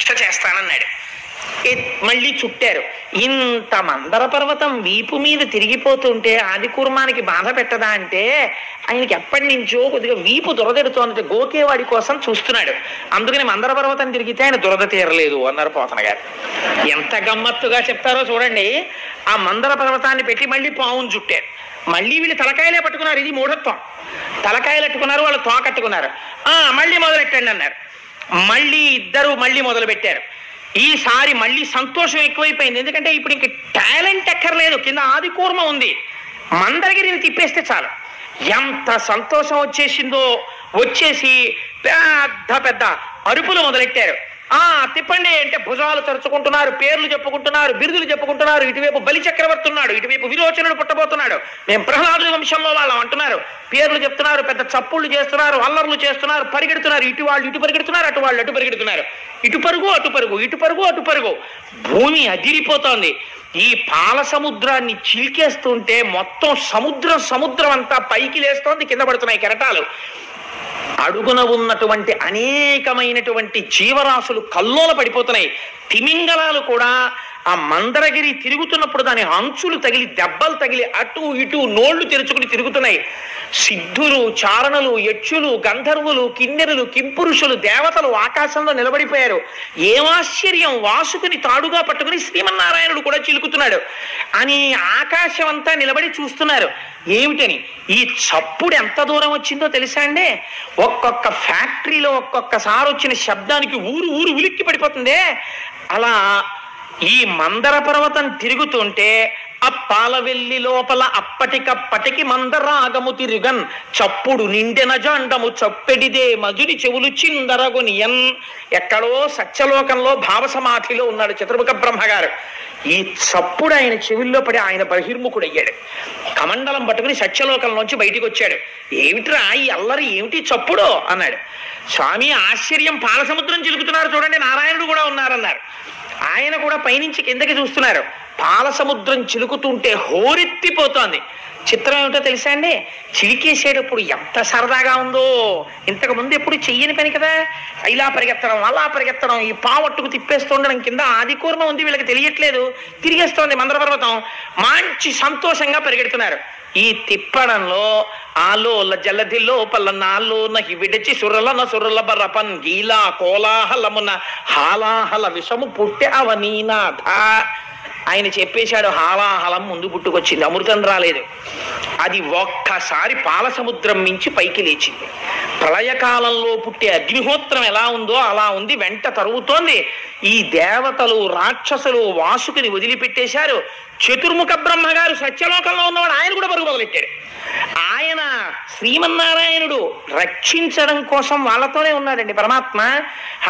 రక్ష చేస్తానన్నాడు. మళ్ళీ చుట్టారు. ఇంత మందర పర్వతం వీపు మీద తిరిగిపోతుంటే ఆది కూర్మానికి బాధ పెట్టదా అంటే ఆయనకి ఎప్పటి నుంచో కొద్దిగా వీపు దురదెడుతోందంటే గోకేవాడి కోసం చూస్తున్నాడు. అందుకని మందర పర్వతం తిరిగితే ఆయన దురద తీరలేదు అన్నారు పోతన గారు. ఎంత గమ్మత్తుగా చెప్తారో చూడండి. ఆ మందర పర్వతాన్ని పెట్టి మళ్ళీ పావును చుట్టారు. మళ్ళీ వీళ్ళు తలకాయలే పట్టుకున్నారు. ఇది మూఢత్వం. తలకాయలు అట్టుకున్నారు, వాళ్ళు తోకట్టుకున్నారు. మళ్ళీ మొదలెట్టండి అన్నారు. మళ్ళీ ఇద్దరు మళ్ళీ మొదలు పెట్టారు. ఈసారి మళ్ళీ సంతోషం ఎక్కువైపోయింది. ఎందుకంటే ఇప్పుడు ఇంక టాలెంట్ ఎక్కర్లేదు, కింద ఆది కూర్మ ఉంది, మందరగిరిని తిప్పేస్తే చాలు. ఎంత సంతోషం వచ్చేసిందో. వచ్చేసి పెద్ద పెద్ద అరుపులు మొదలెట్టారు. తిప్పండి అంటే భుజాలు తరుచుకుంటున్నారు, పేర్లు చెప్పుకుంటున్నారు, బిరుదులు చెప్పుకుంటున్నారు. ఇటువైపు బలి చక్రవర్తి ఉన్నాడు, ఇటువైపు విరోచనుడు పుట్టబోతున్నాడు, మేము ప్రహ్లాదుడి వంశంలో వాళ్ళం అంటున్నారు. పేర్లు చెప్తున్నారు, పెద్ద చప్పుళ్ళు చేస్తున్నారు, అల్లర్లు చేస్తున్నారు, పరిగెడుతున్నారు. ఇటు వాళ్ళు ఇటు పరిగెడుతున్నారు, అటు వాళ్ళు అటు పరిగెడుతున్నారు. ఇటు పరుగు అటు పరుగు, ఇటు పరుగు అటు పరుగు. భూమి అదిరిపోతోంది. ఈ పాల సముద్రాన్ని చిలికేస్తుంటే మొత్తం సముద్రం అంతా పైకి లేస్తోంది, కింద పడుతున్నాయి కెరటాలు. అడుగున ఉన్నటువంటి అనేకమైనటువంటి జీవరాశులు కల్లోల పడిపోతున్నాయి. తిమింగలాలు కూడా ఆ మందరగిరి తిరుగుతున్నప్పుడు దాని అంచులు తగిలి, దెబ్బలు తగిలి అటు ఇటు నోళ్లు తెరుచుకుని తిరుగుతున్నాయి. సిద్ధులు, చారణులు, యక్షులు, గంధర్వులు, కిన్నెరులు, కింపురుషులు, దేవతలు ఆకాశంలో నిలబడిపోయారు. ఏమాశ్చర్యం! వాసుకుని తాడుగా పట్టుకుని శ్రీమన్నారాయణుడు కూడా చిలుకుతున్నాడు అని ఆకాశం అంతా నిలబడి చూస్తున్నారు. ఏమిటని? ఈ చప్పుడు ఎంత దూరం వచ్చిందో తెలుసా అండి? ఒక్కొక్క ఫ్యాక్టరీలో ఒక్కొక్కసారి వచ్చిన శబ్దానికి ఊరు ఉలిక్కి పడిపోతుందే. అలా ఈ మందర పర్వతం తిరుగుతుంటే ఆ పాలవెల్లి లోపల అప్పటికప్పటికి మందరాగము తిరుగన్ చప్పుడు నిండెన జాండము చప్పెడిదే మధురి చెవులు చిందరగొనియన్. ఎక్కడో సత్యలోకంలో భావసమాధిలో ఉన్నాడు చతుర్ముఖ బ్రహ్మగారు. ఈ చప్పుడు ఆయన చెవుల్లో పడి ఆయన బహిర్ముఖుడయ్యాడు. కమండలం పట్టుకుని సత్యలోకంలోంచి బయటికి వచ్చాడు. ఏమిట్రా ఈ అల్లరి, ఏమిటి చప్పుడు అన్నాడు. స్వామి ఆశ్చర్యం, పాలసముద్రం చిలుకుతున్నారు చూడండి, నారాయణుడు కూడా ఉన్నారన్నారు. ఆయన కూడా పైనుంచి కిందకి చూస్తున్నారు. పాలసముద్రం చిలుకుతుంటే హోరెత్తిపోతోంది. చిత్రం ఏమిటో తెలుసా అండి? చిలికేసేటప్పుడు ఎంత సరదాగా ఉందో. ఇంతకు ముందు ఎప్పుడు చెయ్యని పని కదా. ఇలా పరిగెత్తడం, అలా పరిగెత్తడం, ఈ పావట్టుకు తిప్పేస్తుండడం. కింద ఆది కూర్మ ఉంది, వీళ్ళకి తెలియట్లేదు, తిరిగేస్తోంది మందర పర్వతం. మంచి సంతోషంగా పరిగెడుతున్నారు. ఈ తిప్పడంలో ఆలోల జలధిలో పల్లనాలో నహి విడిచి సురలన సురల బరపన్ గీలా కోలాహలమున హాలాహల విషము పుట్టె అవనీనాథ. ఆయన చెప్పేశాడు, హాలాహలం ముందు పుట్టుకొచ్చింది, అమృతం రాలేదు. అది ఒక్కసారి పాలసముద్రం మించి పైకి లేచింది. ప్రళయకాలంలో పుట్టే అగ్నిహోత్రం ఎలా ఉందో అలా ఉంది, వెంట తరుగుతోంది. ఈ దేవతలు, రాక్షసులు వాసుకుని వదిలిపెట్టేశారు. చతుర్ముఖ బ్రహ్మగారు సత్యలోకంలో ఉన్నవాడు, ఆయన కూడా పరుగు మొదలెట్టాడు. ఆయన శ్రీమన్నారాయణుడు రక్షించడం కోసం వాళ్ళతోనే ఉన్నాడండి పరమాత్మ.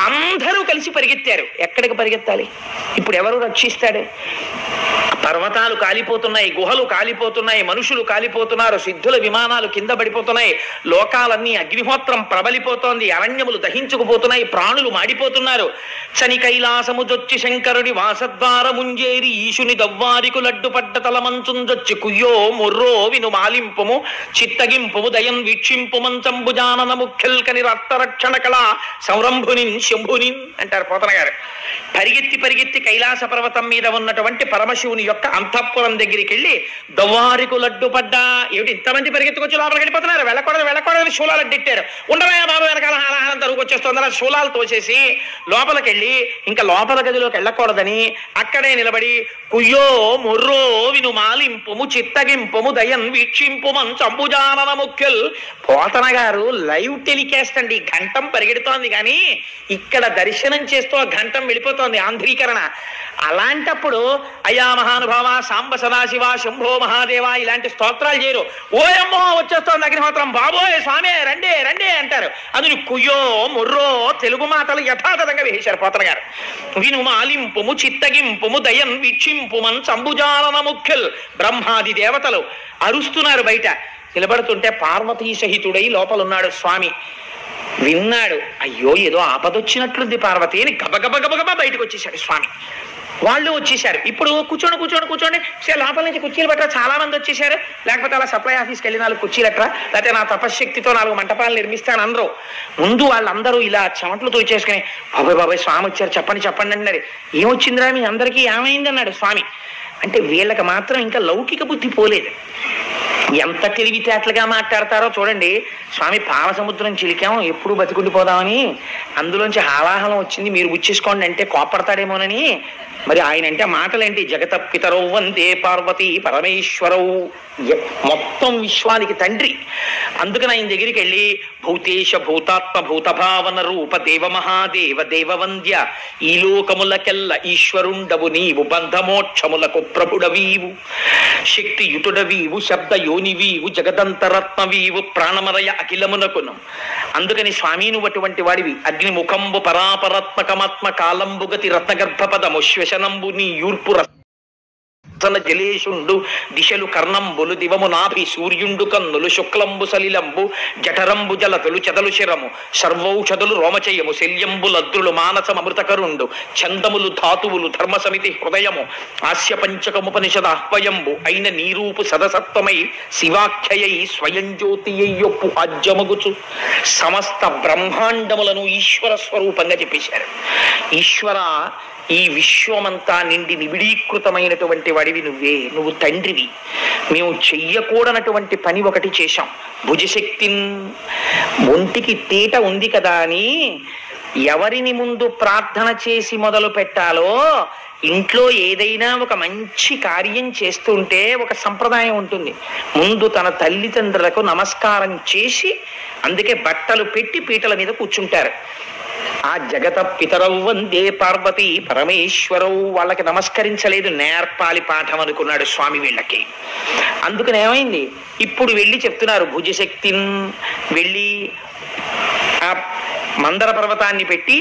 అందరూ కలిసి పరిగెత్తారు. ఎక్కడికి పరిగెత్తాలి? ఇప్పుడు ఎవరు రక్షిస్తాడు? పర్వతాలు కాలిపోతున్నాయి, గుహలు కాలిపోతున్నాయి, మనుషులు కాలిపోతున్నారు, సిద్ధుల విమానాలు కింద పడిపోతున్నాయి, లోకాలన్నీ అగ్నిహోత్రం ప్రబలిపోతోంది, అరణ్యములు దహించుకుపోతున్నాయి, ప్రాణులు మాడిపోతున్నారు. శని కైలాసముజొచ్చి శంకరుడి వాసద్వారముంజేరి ఈశుని దవ్వారికు లడ్డు పడ్డ తలమంచుంజొచ్చి కుయ్యో మొర్రో విను మాలింపుము చిత్తగింపుము దయన్ వీక్షింపు మంచంబుజానన ముఖ్యల్కని రక్తరక్షణ కళ సంరంభునిన్ శంభునిన్ అంటారు పోతన గారు. పరిగెత్తి కైలాస పర్వతం మీద ఉన్నటువంటి పరమశివుని యొక్క అంతఃపురం దగ్గరికి వెళ్ళి దవ్వారికు లడ్డు పడ్డా. ఏమిటి ఇంతమంది పరిగెత్తుకొచ్చి లోపలికి వెళ్ళిపోతున్నారు? వెళ్ళకూడదని శూలాలు అడ్డెట్టారు. ఉండవా బాబు, వెనకాల హాలాహలం తరుగుకొచ్చేస్తుంది. అలా శూలాలు తోసేసి లోపలికి వెళ్ళి ఇంకా లోపల గదిలోకి వెళ్ళకూడదని అక్కడే నిలబడి కుయ్యో మొర్రో విను మాలింపుము చిత్తగింపుము దయన్ వీక్షింపు మంచంబుజానన ముఖ్యల్. పోతన గారు లైవ్ టెలికాస్ట్ అండి. ఘంటం పరిగెడుతోంది కానీ ఇక్కడ దర్శనం చేస్తూ ఆ ఘంటం వెళ్ళిపోతోంది, ఆంధ్రీకరణ. అలాంటప్పుడు అయా మహానుభావ, సాంబ సదాశివ, శంభో మహాదేవ ఇలాంటి స్తోత్రాలు చేయరు. ఓయమ్మో వచ్చేస్తోంది అగ్నిహోత్రం, బాబోయ్ స్వామి రండే రండే అంటారు. అందుని కుయ్యో మొర్రో తెలుగు మాటలు యథాతథంగా వేశారు పోతన గారు. విను మాలింపుము చిత్తగింపుము దయన్ వీక్షింపుమన్ సంబుజానన ముఖ్యల్. బ్రహ్మాది దేవతలు అరుస్తున్నారు బయట. నిలబడుతుంటే పార్వతీ సహితుడై లోపలున్నాడు స్వామి. విన్నాడు, అయ్యో ఏదో ఆపదొచ్చినట్లుంది పార్వతి అని గబగబ బయటకు వచ్చేసాడు స్వామి. వాళ్ళు వచ్చేసారు. ఇప్పుడు కూర్చోండి లోపల నుంచి కుర్చీలు పట్టరా, చాలా మంది వచ్చేసారు. లేకపోతే అలా సప్లై ఆఫీస్కి వెళ్ళి 4 కుర్చీలు ఎట్రా, లేకపోతే నా తపశ్శక్తితో 4 మంటపాలు నిర్మిస్తాను అందరూ. ముందు వాళ్ళందరూ ఇలా చెమటలతో చేసుకుని బాబాయ్ స్వామి వచ్చారు, చెప్పండి అన్నారు. ఏమొచ్చిందిరా మీ అందరికీ, ఏమైంది అన్నాడు స్వామి. అంటే వీళ్ళకి మాత్రం ఇంకా లౌకిక బుద్ధి పోలేదు. ఎంత తెలివితేటలుగా మాట్లాడతారో చూడండి. స్వామి పాలసముద్రం చిలికాం, ఎప్పుడు బతికుండిపోదామని, అందులోంచి హాలాహలం వచ్చింది, మీరు గుచ్చేసుకోండి అంటే కోపడతాడేమోనని. మరి ఆయన అంటే మాటలేంటి, జగత పితరౌ వందే పార్వతీ పరమేశ్వరౌ, మొత్తం విశ్వానికి తండ్రి. అందుకని ఆయన దగ్గరికి వెళ్ళి భూతేశ భూతాత్మ భూతభావన రూప దేవ మహాదేవ దేవవంద్య, ఈ లోకములకెల్ల ఈశ్వరుండవు నీవు, బంధమోక్షములకు ప్రభుడవీవు, శక్తియుతుడవీవు, శబ్ద యోనివీవు, జగదంతరత్నవీవు, ప్రాణమరయ అఖిలమునకును. అందుకని స్వామి నువ్వు అటువంటి వాడివి. అగ్నిముఖంబు పరాపరాత్మకమాత్మ కాలంబుగతి రత్నగర్భపదము శ్వశనంబు నీ యూర్పు జలేషుండు దిశలు కర్ణంబులు దివము నాభి సూర్యుండు కన్నులు శుక్లంబు సలిలంబు జఠరంబు జలతులు చెదలు శిరము సర్వౌషధులు రోమచయము శల్యంబులద్రులు మానసమృతకరుండు చందములు ధాతువులు ధర్మసమితి హృదయము ఆస్య పంచకముపనిషద ఆహ్వయంబు అయిన నీరూపు సదసత్వమై శివాఖ్యయై స్వయం జ్యోతియ్యొప్పు ఆజ్యమగుచు సమస్త బ్రహ్మాండములను ఈశ్వర స్వరూపంగా చెప్పేశారు. ఈశ్వర, ఈ విశ్వమంతా నిండి నిబిడీకృతమైనటువంటి వాడివి నువ్వే, నువ్వు తండ్రివి. మేము చెయ్యకూడనటువంటి పని ఒకటి చేశాం. భుజశక్తి, ఒంటికి తీట ఉంది కదా అని ఎవరిని ముందు ప్రార్థన చేసి మొదలు పెట్టాలో, ఇంట్లో ఏదైనా ఒక మంచి కార్యం చేస్తుంటే ఒక సంప్రదాయం ఉంటుంది. ముందు తన తల్లిదండ్రులకు నమస్కారం చేసి, అందుకే బట్టలు పెట్టి పీటల మీద కూర్చుంటారు. ఆ జగత పితరౌ వందే పార్వతీ పరమేశ్వరౌ, వాళ్ళకి నమస్కరించలేదు, నేర్పాలి పాఠం అనుకున్నాడు స్వామి వీళ్ళకి. అందుకని ఏమైంది, ఇప్పుడు వెళ్ళి చెప్తున్నారు భుజశక్తిని వెళ్ళి ఆ మందర పర్వతాన్ని పెట్టి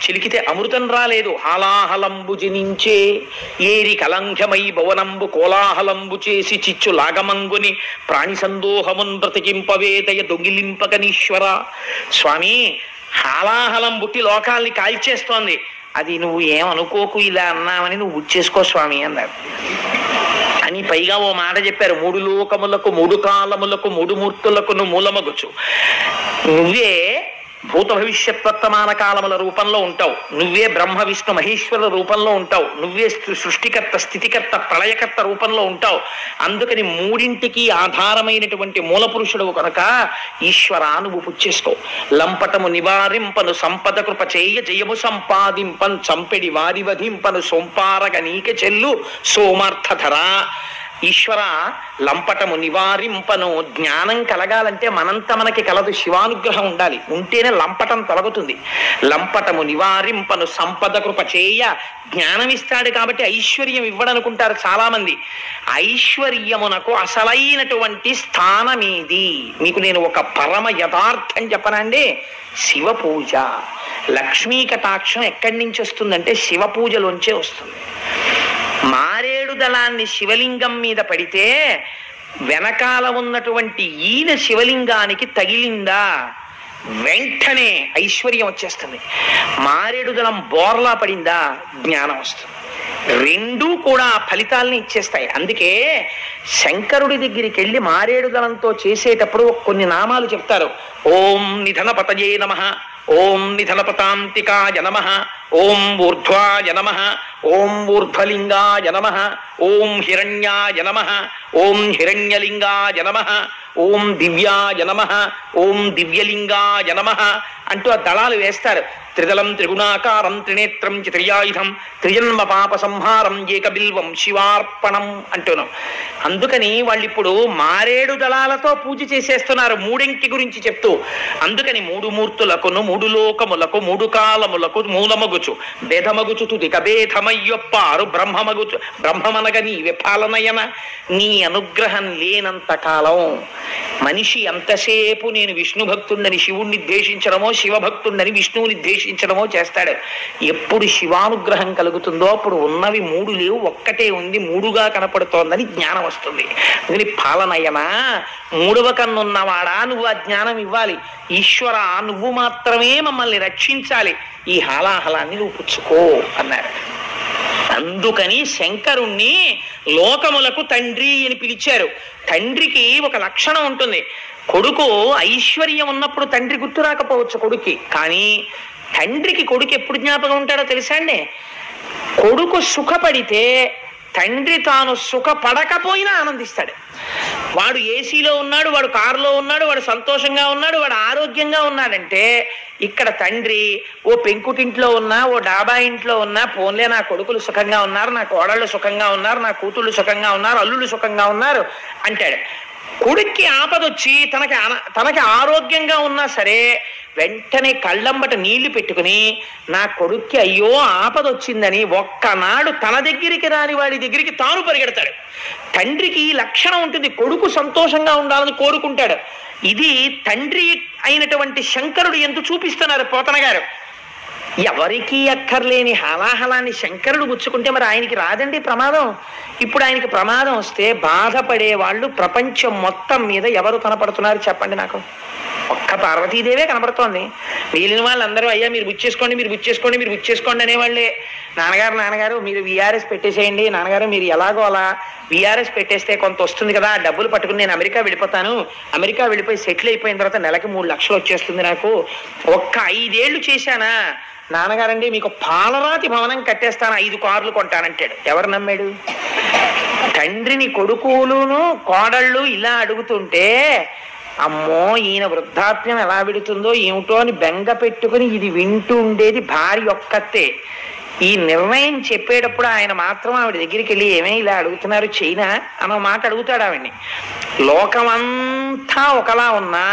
చిలికితే అమృతం రాలేదు. హాలాహలంబు జనించే ఏరి కలంఘమై భవనంబు కోలాహలంబు చేసి చిచ్చు లాగమంగుని ప్రాణి సందోహమున్ బ్రతికింపవేదయ దొంగిలింపకనీశ్వర. స్వామి, హాలాహలం బుట్టి లోకాల్ని కాల్చేస్తోంది, అది నువ్వు ఏమనుకోకు, ఇలా అన్నామని నువ్వు ఉచ్చేసుకో స్వామి అన్నారు. అని పైగా ఓ మాట చెప్పారు, 3 లోకములకు 3 కాలములకు 3 మూర్తులకు మూలమగుచు, నువ్వే భూత భవిష్యత్ వర్తమాన కాలముల రూపంలో ఉంటావు, నువ్వే బ్రహ్మ విష్ణు మహేశ్వర రూపంలో ఉంటావు, నువ్వే సృష్టికర్త స్థితికర్త ప్రళయకర్త రూపంలో ఉంటావు. అందుకని 3ంటికి ఆధారమైనటువంటి మూల పురుషుడు కనుక ఈశ్వర నువ్వు పుచ్చేసుకో. లంపటము నివారింపను సంపద కృప చేయ జయము సంపాదింపన్ చంపెడి వారి వధింపను సోంపారగ నీక చెల్లు సోమార్థధర. ఈశ్వర, లంపటము నివారింపను, జ్ఞానం కలగాలంటే మనంత మనకి కలదు, శివానుగ్రహం ఉండాలి, ఉంటేనే లంపటం తొలగుతుంది. లంపటము నివారింపను సంపద కృప చేయ, జ్ఞానం ఇస్తాడు కాబట్టి ఐశ్వర్యం ఇవ్వడనుకుంటారు చాలా మంది. ఐశ్వర్యమునకు అసలైనటువంటి స్థానమేది? మీకు నేను ఒక పరమ యథార్థం చెప్పనండి. శివ పూజ. లక్ష్మీ కటాక్షం ఎక్కడి నుంచి వస్తుందంటే శివ పూజలోంచే వస్తుంది. మారేడు దళాన్ని శివలింగం మీద పడితే వెనకాల ఉన్నటువంటి ఈయన శివలింగానికి తగిలిందా, వెంటనే ఐశ్వర్యం వచ్చేస్తుంది. మారేడు దళం బోర్లా పడిందా, జ్ఞానం వస్తుంది. 2 కూడా ఫలితాలని ఇచ్చేస్తాయి. అందుకే శంకరుడి దగ్గరికి వెళ్ళి మారేడు దళంతో చేసేటప్పుడు కొన్ని నామాలు చెప్తారు. ఓం నిధనపతయే నమః, ఓం నిధనపతాంతికాయ నమః, ఓం ఊర్ధ్వాయ నమః, ఓం ఊర్ధ్వలింగాయ నమః, ఓం హిరణ్యాయ నమః, ఓం హిరణ్యలింగాయ నమః, ఓం దివ్యాయ నమః, ఓం దివ్యలింగాయ నమః అంటూ ఆ దళాలు వేస్తారు. త్రిదళం త్రిగుణాకారం త్రినేత్రం త్రియాయుధం త్రిజన్మ పాప సంహారం ఏకబిల్వం శివార్పణం అంటున్నాం. అందుకని వాళ్ళు ఇప్పుడు మారేడు దళాలతో పూజ చేసేస్తున్నారు 3 గురించి చెప్తూ. అందుకని 3 మూర్తులకును 3 లోకములకు 3 కాలములకు మూలమగుచు భేదమగుచు తుదిక భేదమయ్యొప్పారు బ్రహ్మమగుచు బ్రహ్మమనగ నీ విఫాలనయన. నీ అనుగ్రహం లేనంత కాలం మనిషి ఎంతసేపు నేను విష్ణు భక్తుండని శివుణ్ణి ద్వేషించడమో, శివభక్తుండని విష్ణువుని ద్వేషించడమో చేస్తాడు. ఎప్పుడు శివానుగ్రహం కలుగుతుందో అప్పుడు ఉన్నవి 3 లేవు, ఒక్కటే ఉంది, 3గా కనపడుతోందని జ్ఞానం వస్తుంది. అందుకని పాలనయనా, 3వ కన్నున్నవాడా నువ్వు ఆ జ్ఞానం ఇవ్వాలి. ఈశ్వర, నువ్వు మాత్రమే మమ్మల్ని రక్షించాలి, ఈ హాలాహలాన్ని నువ్వు పుచ్చుకో అన్నారు. అందుకని శంకరుణ్ణి లోకములకు తండ్రి అని పిలిచారు. తండ్రికి ఒక లక్షణం ఉంటుంది. కొడుకు ఐశ్వర్యం ఉన్నప్పుడు తండ్రి గుర్తు రాకపోవచ్చు కొడుక్కి, కానీ తండ్రికి కొడుకు ఎప్పుడు జ్ఞాపకం ఉంటాడో తెలుసా అండి? కొడుకు సుఖపడితే తండ్రి తాను సుఖపడకపోయినా ఆనందిస్తాడు. వాడు ఏసీలో ఉన్నాడు, వాడు కారులో ఉన్నాడు, వాడు సంతోషంగా ఉన్నాడు, వాడు ఆరోగ్యంగా ఉన్నాడంటే ఇక్కడ తండ్రి ఓ పెంకుటింట్లో ఉన్నా, ఓ డాబా ఇంట్లో ఉన్నా, పోన్లే నా కొడుకులు సుఖంగా ఉన్నారు, నా కోడళ్ళు సుఖంగా ఉన్నారు, నా కూతుళ్ళు సుఖంగా ఉన్నారు, అల్లుళ్ళు సుఖంగా ఉన్నారు అంటాడు. కొడుక్కి ఆపదొచ్చి తనకి ఆరోగ్యంగా ఉన్నా సరే వెంటనే కళ్ళంబట నీళ్లు పెట్టుకుని నా కొడుక్కి అయ్యో ఆపదొచ్చిందని ఒక్కనాడు తన దగ్గరికి రాని వాడి దగ్గరికి తాను పరిగెడతాడు. తండ్రికి ఈ లక్షణం ఉంటుంది, కొడుకు సంతోషంగా ఉండాలని కోరుకుంటాడు. ఇది తండ్రి అయినటువంటి శంకరుడు ఎందు చూపిస్తున్నారు పోతన గారు. ఎవరికీ అక్కర్లేని హలాహలాన్ని శంకరుడు గుచ్చుకుంటే మరి ఆయనకి రాదండి ప్రమాదం. ఇప్పుడు ఆయనకి ప్రమాదం వస్తే బాధపడే వాళ్ళు ప్రపంచం మొత్తం మీద ఎవరు కనపడుతున్నారు చెప్పండి నాకు? ఒక్క పార్వతీదేవే కనపడుతోంది. మిగిలిన వాళ్ళందరూ అయ్యా మీరు బుచ్చేసుకోండి, మీరు బుచ్చేసుకోండి, మీరు బుచ్చేసుకోండి అనేవాళ్ళే. నాన్నగారు మీరు విఆర్ఎస్ పెట్టేసేయండి, నాన్నగారు మీరు ఎలాగో అలా విఆర్ఎస్ పెట్టేస్తే కొంత వస్తుంది కదా, డబ్బులు పట్టుకుని నేను అమెరికా వెళ్ళిపోతాను, అమెరికా వెళ్ళిపోయి సెటిల్ అయిపోయిన తర్వాత నెలకి 3 లక్షలు వచ్చేస్తుంది నాకు, ఒక్క 5 ఏళ్ళు చేశానా నాన్నగారండి మీకు పాలరాతి భవనం కట్టేస్తాను, 5 కార్లు కొంటానంటాడు. ఎవరు నమ్మాడు? తండ్రిని కొడుకులును కోడళ్ళు ఇలా అడుగుతుంటే అమ్మో ఈయన వృద్ధాప్యం ఎలా విడుతుందో ఏమిటో అని బెంగ పెట్టుకుని ఇది వింటూ ఉండేది భార్య ఒక్కతే. ఈ నిర్ణయం చెప్పేటప్పుడు ఆయన మాత్రం ఆవిడ దగ్గరికి వెళ్ళి ఏమే ఇలా అడుగుతున్నారు చైనా అన్న మాట అడుగుతాడు ఆవిడ్ని. లోకమంతా ఒకలా ఉన్నా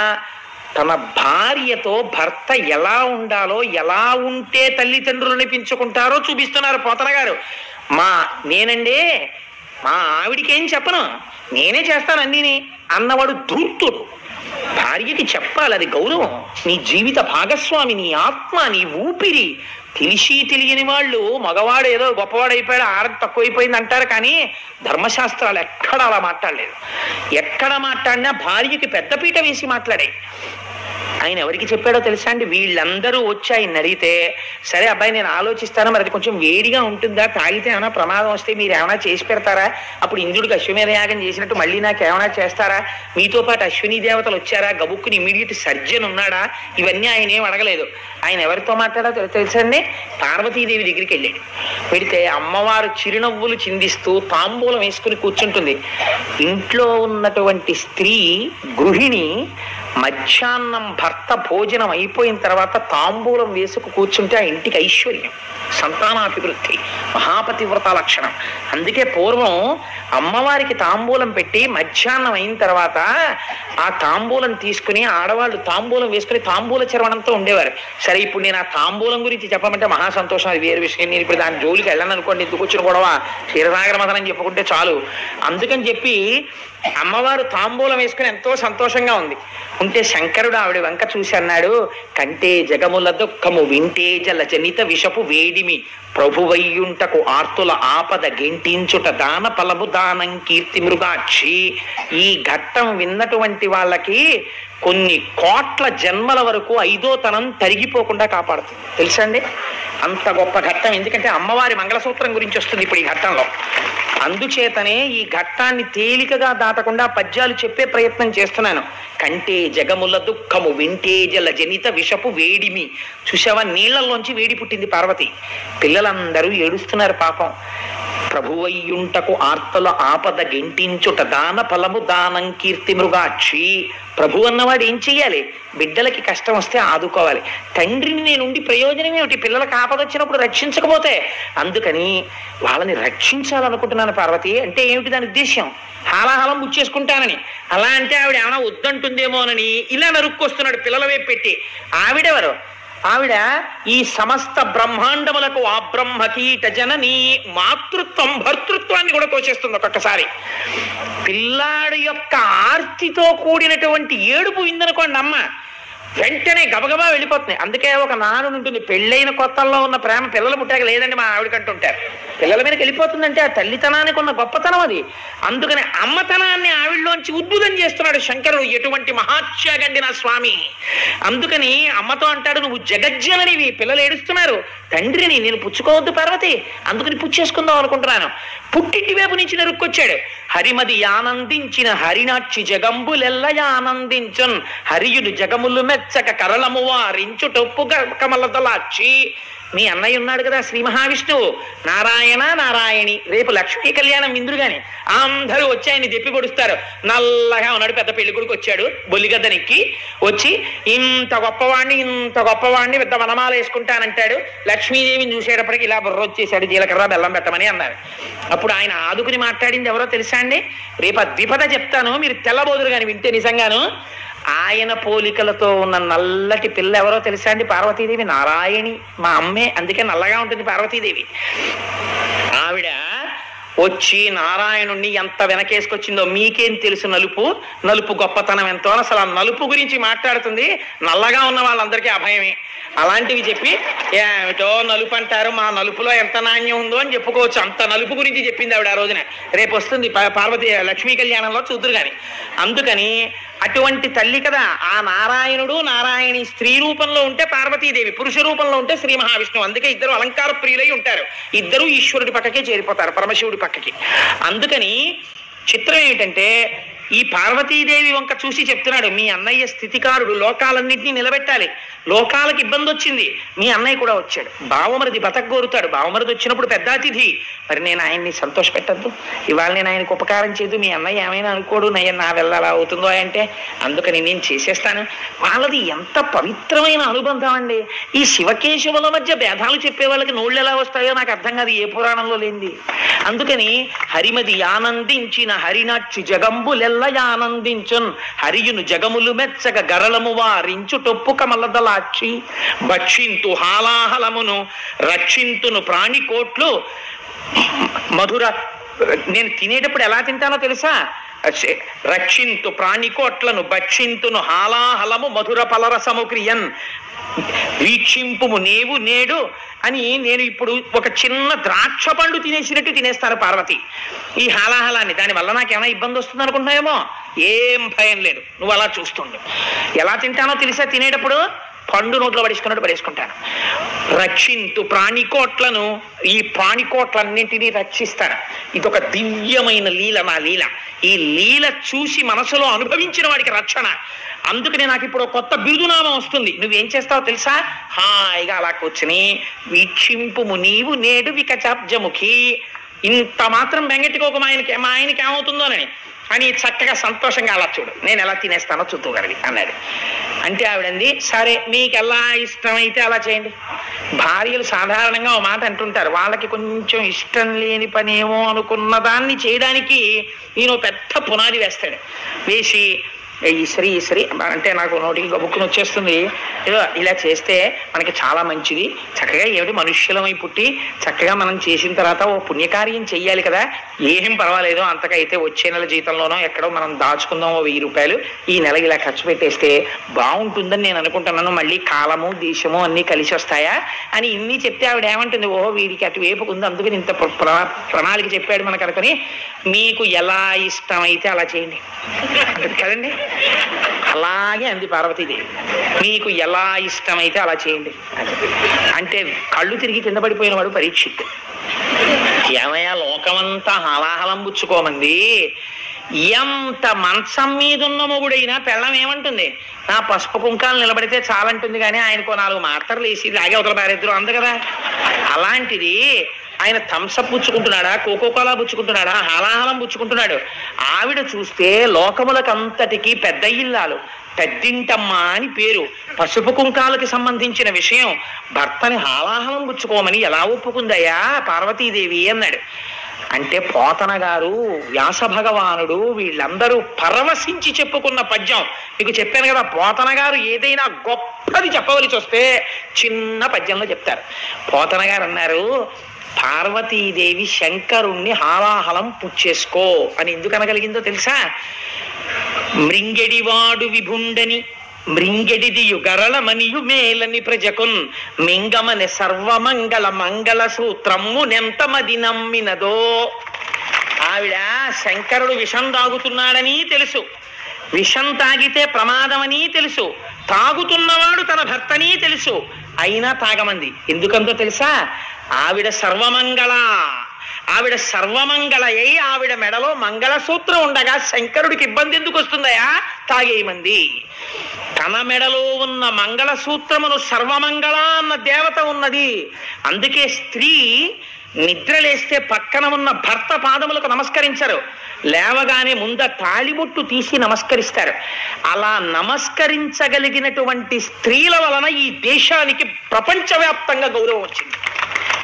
తన భార్యతో భర్త ఎలా ఉండాలో, ఎలా ఉంటే తల్లిదండ్రులు అనిపించుకుంటారో చూపిస్తున్నారు పోతన గారు. నేనండి మా ఆవిడికేం చెప్పను, నేనే చేస్తాను అన్నీని అన్నవాడు ధూర్తుడు. భార్యకి చెప్పాలి, అది గౌరవం. నీ జీవిత భాగస్వామి, నీ ఆత్మ, నీ ఊపిరి. తెలిసి తెలియని వాళ్ళు మగవాడు ఏదో గొప్పవాడు అయిపోయాడు, ఆడది తక్కువైపోయింది అంటారు, కానీ ధర్మశాస్త్రాలు ఎక్కడ అలా మాట్లాడలేదు. ఎక్కడ మాట్లాడినా భార్యకి పెద్దపీట వేసి మాట్లాడాయి. ఆయన ఎవరికి చెప్పాడో తెలుసా అండి? వీళ్ళందరూ వచ్చి ఆయన అడిగితే సరే అబ్బాయి నేను ఆలోచిస్తాను, మరి అది కొంచెం వేడిగా ఉంటుందా, తాగితే ఏమైనా ప్రమాదం వస్తే మీరు ఏమైనా చేసి పెడతారా, అప్పుడు ఇంద్రుడికి అశ్వమేధ యాగం చేసినట్టు మళ్ళీ నాకు ఏమైనా చేస్తారా, మీతో పాటు అశ్విని దేవతలు వచ్చారా, గబుక్కుని ఇమీడియట్ సర్జన్ ఉన్నాడా, ఇవన్నీ ఆయన ఏం అడగలేదు. ఆయన ఎవరితో మాట్లాడో తెలుసండి? పార్వతీదేవి దగ్గరికి వెళ్ళాడు. పెడితే అమ్మవారు చిరునవ్వులు చిందిస్తూ తాంబూలం వేసుకుని కూర్చుంటుంది. ఇంట్లో ఉన్నటువంటి స్త్రీ గృహిణి మధ్యాహ్నం భర్త భోజనం అయిపోయిన తర్వాత తాంబూలం వేసుకు కూర్చుంటే ఆ ఇంటికి ఐశ్వర్యం, సంతానాభివృద్ధి, మహాపతివ్రత లక్షణం. అందుకే పూర్వం అమ్మవారికి తాంబూలం పెట్టి మధ్యాహ్నం అయిన తర్వాత ఆ తాంబూలం తీసుకుని ఆడవాళ్ళు తాంబూలం వేసుకుని తాంబూల చర్వణంతో ఉండేవారు. సరే ఇప్పుడు నేను ఆ తాంబూలం గురించి చెప్పమంటే మహా సంతోషం, అది వేరే విషయం. నేను ఇప్పుడు దాని జోలికి వెళ్ళను అనుకోండి, ఎందుకు వచ్చిన గొడవ, క్షీరసాగర మదనం చెప్పుకుంటే చాలు. అందుకని చెప్పి అమ్మవారు తాంబూలం వేసుకుని ఎంతో సంతోషంగా ఉంటే శంకరుడు ఆవిడ వంక చూసి అన్నాడు, కంటే జగముల దుఃఖము వింటే జల జనిత విషపు వేడిమి ప్రభువయ్యుంటకు ఆర్తుల ఆపద గెంటించుట దాన ఫలము దానం కీర్తి మృగాక్షి. ఈ ఘట్టం విన్నటువంటి వాళ్ళకి కొన్ని కోట్ల జన్మల వరకు 5వ తనం తరిగిపోకుండా కాపాడుతుంది. తెలుసా అండి? అంత గొప్ప ఘట్టం. ఎందుకంటే అమ్మవారి మంగళసూత్రం గురించి వస్తుంది ఇప్పుడు ఈ ఘట్టంలో. అందుచేతనే ఈ ఘట్టాన్ని తేలికగా దాటకుండా పద్యాలు చెప్పే ప్రయత్నం చేస్తున్నాను. కంటే జగముల దుఃఖము వింటే జల జనిత విషపు వేడిమి. చూసావా, నీళ్లలోంచి వేడి పుట్టింది పార్వతి. పిల్లలందరూ ఏడుస్తున్నారు పాపం. ప్రభువయ్యుంటకు ఆర్తల ఆపద గెంటించుట దాన ఫలము దానం కీర్తి మృగాక్షి. ప్రభు అన్నవాడు ఏం చెయ్యాలి? బిడ్డలకి కష్టం వస్తే ఆదుకోవాలి. తండ్రిని నేనుండి ప్రయోజనం ఏమిటి? పిల్లలకు ఆపద వచ్చినప్పుడు రక్షించకపోతే. అందుకని వాళ్ళని రక్షించాలనుకుంటున్నాను పార్వతి. అంటే ఏమిటి దాని ఉద్దేశం? హాలాహలం ముచ్చేసుకుంటానని. అలా అంటే ఆవిడ ఏమైనా వద్దంటుందేమోనని ఇలా నరుక్కొస్తున్నాడు పిల్లల వైపు పెట్టి. ఆవిడెవరు? ఆవిడ ఈ సమస్త బ్రహ్మాండములకు ఆ బ్రహ్మకీట జనని మాతృత్వం భర్తృత్వాన్ని కూడా తోచేస్తుంది ఒక్కొక్కసారి. పిల్లాడు యొక్క ఆర్తితో కూడినటువంటి ఏడుపు విందనుకోండి అమ్మ, వెంటనే గబగబా వెళ్ళిపోతుంది. అందుకే ఒక నానుడు ఉంటుంది, పెళ్ళైన కొత్తల్లో ఉన్న ప్రేమ పిల్లలు పుట్టాక లేదండి మా ఆవిడకంటుంటారు. పిల్లల మీదకి వెళ్ళిపోతుందంటే ఆ తల్లితనానికి ఉన్న గొప్పతనం అది. అందుకని అమ్మతనాన్ని ఆవిడలోంచి ఉద్భుతం చేస్తున్నాడు శంకరుడు, ఎటువంటి మహాత్యాగండి నా స్వామి. అందుకని అమ్మతో అంటాడు, నువ్వు జగజ్జననివి, పిల్లలు ఏడుస్తున్నారు, తండ్రిని నేను పుచ్చుకోవద్దు పార్వతి, అందుకని పుచ్చేసుకుందాం అనుకుంటున్నాను. పుట్టింటి వైపు నుంచి నెరుక్కొచ్చాడు. హరిమది ఆనందించిన హరినాక్షి జగంబులెల్ల ఆనందించున్, హరియుడు జగములు మెచ్చక కరళము వారించు టొప్పు కమలదలాక్షి. మీ అన్నయ్య ఉన్నాడు కదా శ్రీ మహావిష్ణువు, నారాయణ నారాయణి. రేపు లక్ష్మీ కళ్యాణం ఇంద్రుగాని అందరూ వచ్చి ఆయన్ని దెప్పి పొడుస్తారు. నల్లగా ఉన్నాడు, పెద్ద పెళ్లి కొడుకు వచ్చాడు, బొల్లిగద్దనెక్కి వచ్చి ఇంత గొప్పవాడిని పెద్ద వనమాల వేసుకుంటానంటాడు. లక్ష్మీదేవిని చూసేటప్పటికి ఇలా బుర్ర వచ్చేసాడు, జీలకర్ర బెల్లం పెట్టమని అన్నారు. అప్పుడు ఆయన ఆదుకుని మాట్లాడింది ఎవరో తెలుసా అండి? రేపు ఆ ద్విపద చెప్తాను, మీరు తెల్లబోదురు కానీ వింటే నిజంగాను. ఆయన పోలికలతో ఉన్న నల్లటి పిల్ల ఎవరో తెలుసా అండి? పార్వతీదేవి, నారాయణి, మా అమ్మే, అందుకే నల్లగా ఉంటుంది పార్వతీదేవి. ఆవిడ వచ్చి నారాయణుణ్ణి ఎంత వెనకేసుకొచ్చిందో మీకేం తెలుసు, నలుపు గొప్పతనం ఎంతో. అసలు ఆ నలుపు గురించి మాట్లాడుతుంది. నల్లగా ఉన్న వాళ్ళందరికీ అభయమే. అలాంటివి చెప్పి ఏమిటో నలుపు అంటారు, మా నలుపులో ఎంత నాణ్యం ఉందో అని చెప్పుకోవచ్చు. అంత నలుపు గురించి చెప్పింది ఆవిడ ఆ రోజున. రేపు వస్తుంది పార్వతీ లక్ష్మీ కళ్యాణంలో చూద్దురు కానీ. అందుకని అటువంటి తల్లి కదా ఆ నారాయణుడు. నారాయణి స్త్రీ రూపంలో ఉంటే పార్వతీదేవి, పురుష రూపంలో ఉంటే శ్రీ మహావిష్ణువు. అందుకే ఇద్దరు అలంకార ప్రియులై ఉంటారు, ఇద్దరు ఈశ్వరుడి పక్కకే చేరిపోతారు, పరమశివుడి పక్కకి. అందుకని చిత్రం ఏమిటంటే ఈ పార్వతీదేవి వంక చూసి చెప్తున్నాడు, మీ అన్నయ్య స్థితికారుడు, లోకాలన్నింటినీ నిలబెట్టాలి, లోకాలకు ఇబ్బంది వచ్చింది, మీ అన్నయ్య కూడా వచ్చాడు, బావమరిది బతకగోరుతాడు, బావమరిది వచ్చినప్పుడు పెద్ద అతిథి, మరి నేను ఆయన్ని సంతోష పెట్టద్దు, ఇవాళ నేను ఆయనకు ఉపకారం చేయదు, మీ అన్నయ్య ఏమైనా అనుకోడు, నయ్య నా వెళ్ళాలా అవుతుందో అంటే, అందుకని నేను చేసేస్తాను. వాళ్ళది ఎంత పవిత్రమైన అనుబంధం అండి. ఈ శివకేశవుల మధ్య భేదాలు చెప్పే వాళ్ళకి నోళ్ళు ఎలా వస్తాయో నాకు అర్థం కాదు, ఏ పురాణంలో లేనిది. అందుకని హరిమది ఆనందించిన హరినాక్షి జగంబులెల్ల ఆనందించున్, హరియును జగములు మెచ్చక గరళము వారించు టొప్పు కమలదలాక్షి, భక్షింతు హాలాహలమును రక్షింతును ప్రాణికోట్లు మధుర. నేను తినేటప్పుడు ఎలా తింటానో తెలుసా? రక్షింతు ప్రాణికోట్లను భక్షింతును హాలాహలము మధుర పలరసము క్రియన్, వీక్షింపుము నేవు నేడు అని నేను ఇప్పుడు ఒక చిన్న ద్రాక్ష పండు తినేసినట్టు తినేస్తాను పార్వతి ఈ హాలాహలాన్ని. దానివల్ల నాకేమైనా ఇబ్బంది వస్తుంది అనుకుంటున్నాయేమో, ఏం భయం లేదు, నువ్వు అలా చూస్తుండు. ఎలా తింటానో తెలుసా? తినేటప్పుడు పండు నోట్లో పడేసుకుంటాను. రక్షింతు ప్రాణికోట్లను, ఈ ప్రాణికోట్లన్నింటినీ రక్షిస్తాను. ఇదొక దివ్యమైన లీల, నా లీల. ఈ లీల చూసి మనసులో అనుభవించిన వాడికి రక్షణ. అందుకని నాకు ఇప్పుడు కొత్త బిరుదునామం వస్తుంది. నువ్వేం చేస్తావో తెలుసా? హాయిగా అలా కూర్చుని వీక్షింపుము నీవు నేడు వికచాబ్జముఖి, ఇంత మాత్రం బెంగెట్టుకోక మా ఆయనకి ఏమవుతుందోనని అని చక్కగా సంతోషంగా అలా చూడు, నేను ఎలా తినేస్తానో చూద్దుగలవి అన్నాడు. అంటే ఆవిడంది, సరే మీకు ఎలా ఇష్టమైతే అలా చేయండి. భార్యలు సాధారణంగా ఓ మాట అంటుంటారు, వాళ్ళకి కొంచెం ఇష్టం లేని పనేమో అనుకున్న దాన్ని చేయడానికి నేను పెద్ద పునాది వేస్తాడు. వేసి ఈ శ్రీ అంటే నాకు నోటికి గబుక్కుని వచ్చేస్తుంది, ఏదో ఇలా చేస్తే మనకి చాలా మంచిది, చక్కగా ఏమిటి మనుష్యులమై పుట్టి చక్కగా మనం చేసిన తర్వాత ఓ పుణ్యకార్యం చెయ్యాలి కదా, ఏం పర్వాలేదు, అంతకైతే వచ్చే నెల జీతంలోనో ఎక్కడో మనం దాచుకుందాం ఓ 1000 రూపాయలు, ఈ నెల ఇలా ఖర్చు పెట్టేస్తే బాగుంటుందని నేను అనుకుంటున్నాను, మళ్ళీ కాలము దేశము అన్నీ కలిసి వస్తాయా అని ఇన్ని చెప్తే ఆవిడ ఏమంటుంది, ఓహో వీడికి అటువైపుకు ఉంది, అందుకని ఇంత ప్రణాళిక చెప్పాడు మనకు అనుకుని, మీకు ఎలా ఇష్టమైతే అలా చేయండి కదండి. అలాగే అంది పార్వతీదేవి, మీకు ఎలా ఇష్టమైతే అలా చేయండి అంటే కళ్ళు తిరిగి కింద పడిపోయిన వాడు పరీక్షిత్. ఏమయ్యా లోకమంతా హలాహలం పుచ్చుకోమంది, ఎంత మంచం మీద ఉన్న మొగుడైనా పెళ్ళం ఏమంటుంది, నా పసుపు కుంకాలు నిలబడితే చాలంటుంది, కానీ ఆయనకు 4 మాత్రలు వేసి లాగే అవతల పారేద్దరు అందు కదా. అలాంటిది ఆయన థమ్సప్ పుచ్చుకుంటున్నాడా, కోకోకోలా పుచ్చుకుంటున్నాడా, హలాహలం పుచ్చుకుంటున్నాడు. ఆవిడ చూస్తే లోకములకంతటికి పెద్ద ఇల్లాలు, పెద్దింటమ్మ అని పేరు, పసుపు కుంకాలకి సంబంధించిన విషయం, భర్తని హాలాహలం పుచ్చుకోమని ఎలా ఒప్పుకుందయ్యా పార్వతీదేవి అన్నాడు. అంటే పోతన గారు, వ్యాస భగవానుడు, వీళ్ళందరూ పరవశించి చెప్పుకున్న పద్యం మీకు చెప్పాను కదా. పోతన గారు ఏదైనా గొప్పది చెప్పవలసి వస్తే చిన్న పద్యంలో చెప్తారు. పోతన గారు అన్నారు, పార్వతీదేవి శంకరుణ్ణి హాలాహలం పుచ్చేసుకో అని ఎందుకు అనగలిగిందో తెలుసా? మృంగెడివాడు విభుండని మృంగెడిదియు గరళమనియు మేలని ప్రజకున్ మింగమని సర్వమంగళ మంగళ సూత్రము నెంతమది నమ్మినదో. ఆవిడ శంకరుడు విషం తాగుతున్నాడని తెలుసు, విషం తాగితే ప్రమాదమని తెలుసు, తాగుతున్నవాడు తన భర్తని తెలుసు, అయినా తాగమంది. ఎందుకంతో తెలుసా? ఆవిడ సర్వమంగళ, ఆవిడ సర్వమంగళ అయి ఆవిడ మెడలో మంగళసూత్రం ఉండగా శంకరుడికి ఇబ్బంది ఎందుకు వస్తుందయా? తాగేయమంది. తన మెడలో ఉన్న మంగళసూత్రమును సర్వమంగళ అన్న దేవత ఉన్నది. అందుకే స్త్రీ నిద్రలేస్తే పక్కన ఉన్న భర్త పాదములకు నమస్కరించరు, లేవగానే ముంద తాళిబొట్టు తీసి నమస్కరిస్తారు. అలా నమస్కరించగలిగినటువంటి స్త్రీల వలన ఈ దేశానికి ప్రపంచవ్యాప్తంగా గౌరవం వచ్చింది.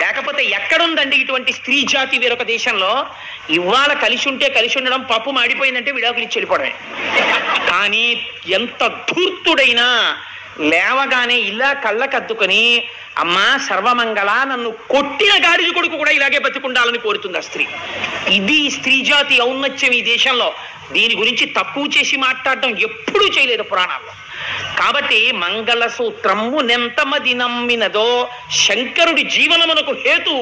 లేకపోతే ఎక్కడుందండి ఇటువంటి స్త్రీ జాతి వేరొక దేశంలో? ఇవాళ కలిసి ఉంటే కలిసి ఉండడం, పప్పు మాడిపోయిందంటే విడాకులు ఇచ్చి వెళ్ళిపోవడమే. కానీ ఎంత ధూర్తుడైనా లేవగానే ఇలా కళ్ళకద్దుకొని అమ్మా సర్వమంగళ, నన్ను కొట్టిన గాడిద కొడుకు కూడా ఇలాగే బతికుండాలని కోరుతుంది ఆ స్త్రీ. ఇది స్త్రీ జాతి ఔన్నత్యం ఈ దేశంలో. దీని గురించి తక్కువ చేసి మాట్లాడటం ఎప్పుడూ చేయలేదు పురాణాల్లో. కాబట్టి మంగళసూత్రము నెంతమది నమ్మినదో. శంకరుడి జీవనమునకు హేతు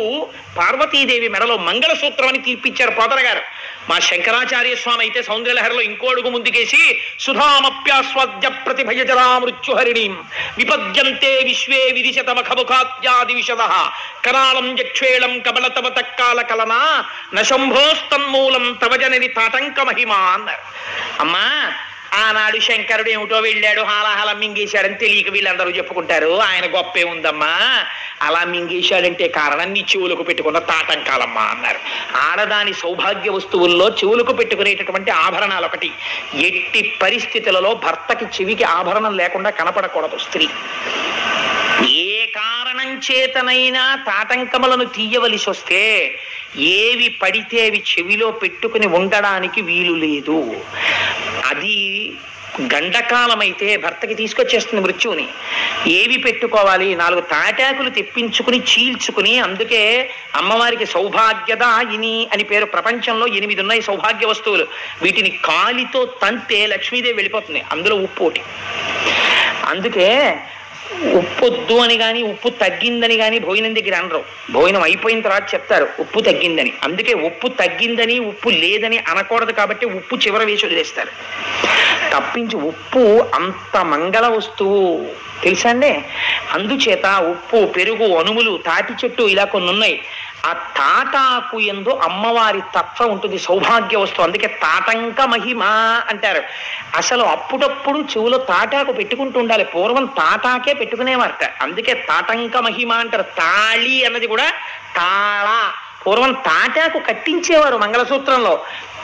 పార్వతీదేవి మెడలో మంగళసూత్రం అని తీర్పిచ్చారు పోతన గారు. మా శంకరాచార్య స్వామి అయితే సౌందర్యలహరిలో ఇంకో అడుగు ముందుకేసి సుధామప్యాస్వాద్య ప్రతిభయజరా మృత్యుహరిణీం విపద్యంతే విశ్వే విదిశతమఖముఖాద్యాది విశద కరాళం యక్షేళం కబలతవ తక్కాల కలనా నశంభోస్తన్మూలం తవజనని తాటంక మహిమా అన్నారు. అమ్మా ఆనాడు శంకరుడు ఏమిటో వెళ్ళాడు, హాలాహలం మింగేశాడని తెలియక వీళ్ళందరూ చెప్పుకుంటారు. ఆయన గొప్పే ఉందమ్మా, అలా మింగేశాడంటే కారణం నీ చెవులకు పెట్టుకున్న తాటంకాలమ్మా అన్నారు. ఆడదాని సౌభాగ్య వస్తువుల్లో చెవులకు పెట్టుకునేటటువంటి ఆభరణాలు ఒకటి. ఎట్టి పరిస్థితులలో భర్తకి చెవికి ఆభరణం లేకుండా కనపడకూడదు స్త్రీ. ఏ కారణం చేతనైనా తాటంకములను తీయవలసి వస్తే ఏవి పడితే అవి చెవిలో పెట్టుకుని ఉండడానికి వీలు లేదు. అది గండకాలమైతే భర్తకి తీసుకొచ్చేస్తుంది మృత్యువుని. ఏవి పెట్టుకోవాలి? 4 తాటాకులు తెప్పించుకుని చీల్చుకుని, అందుకే అమ్మవారికి సౌభాగ్యదాయిని అని పేరు. ప్రపంచంలో 8 ఉన్నాయి సౌభాగ్య వస్తువులు. వీటిని కాలితో తంతే లక్ష్మీదేవి వెళ్ళిపోతుంది. అందులో ఉప్పు ఒకటి. అందుకే ఉప్పొద్దు అని కానీ ఉప్పు తగ్గిందని కానీ భోజనం దగ్గర అనరు. భోజనం అయిపోయిన తర్వాత చెప్తారు ఉప్పు తగ్గిందని. అందుకే ఉప్పు తగ్గిందని ఉప్పు లేదని అనకూడదు కాబట్టి ఉప్పు చివర వేసి వదిలేస్తారు తప్పించి. ఉప్పు అంత మంగళ వస్తువు తెలుసా అండి. అందుచేత ఉప్పు, పెరుగు, అనుములు, తాటి చెట్టు ఇలా కొన్ని ఉన్నాయి. ఆ తాటాకు యందు అమ్మవారి తత్వం ఉంటుంది, సౌభాగ్య వస్తువు. అందుకే తాటంక మహిమ అంటారు. అసలు అప్పుడప్పుడు చెవులో తాటాకు పెట్టుకుంటూ ఉండాలి. పూర్వం తాటాకే పెట్టుకునేవారట, అందుకే తాటంక మహిమ అంటారు. తాళి అన్నది కూడా తాళ. పూర్వం తాటాకు కట్టించేవారు మంగళసూత్రంలో.